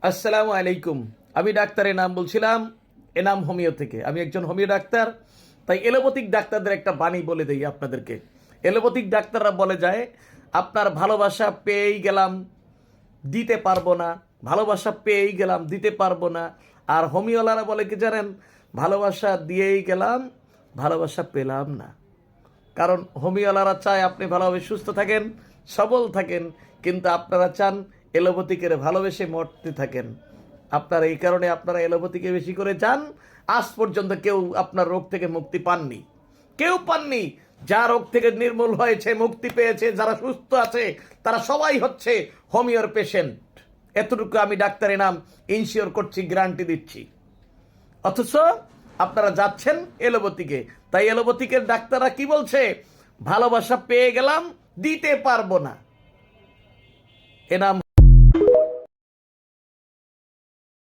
আসসালামু আলাইকুম। আমি ডাক্তারের নাম বলছিলাম এনাম হোমিও থেকে। আমি একজন হোমিও ডাক্তার। তাই এলোপ্যাথিক ডাক্তারদের একটা বাণী বলে দেই আপনাদেরকে। এলোপ্যাথিক ডাক্তাররা বলে যায়, আপনার ভালোবাসা পেয়েই গেলাম, দিতে পারবো না, ভালোবাসা পেয়েই গেলাম, দিতে পারবো না। আর হোমিওলারা বলে কি জানেন, ভালোবাসা দিয়েই গেলাম, ভালোবাসা পেলাম না। কারণ হোমিওলারা চায় আপনি ভালোভাবে সুস্থ থাকেন, সবল থাকেন, কিন্তু আপনারা চান এলোপ্যাথিকের ভালোবেসে মরতে থাকেন। আপনারা এই কারণে আপনারা এলোপ্যাথিকে বেশি করে চান। আজ পর্যন্ত কেউ আপনার রোগ থেকে মুক্তি পাননি, কেউ পাননি। যা রোগ থেকে নির্মূল হয়েছে, মুক্তি পেয়েছে, যারা সুস্থ আছে, তারা সবাই হচ্ছে হোমিওর পেশেন্ট। এতটুকু আমি ডাক্তারের নাম ইনশিওর করছি, গ্যারান্টি দিচ্ছি। অথচ আপনারা যাচ্ছেন এলোপ্যাথিকে। তাই এলোপ্যাথিকের ডাক্তাররা কি বলছে, ভালোবাসা পেয়ে গেলাম, দিতে পারবো না। এনাম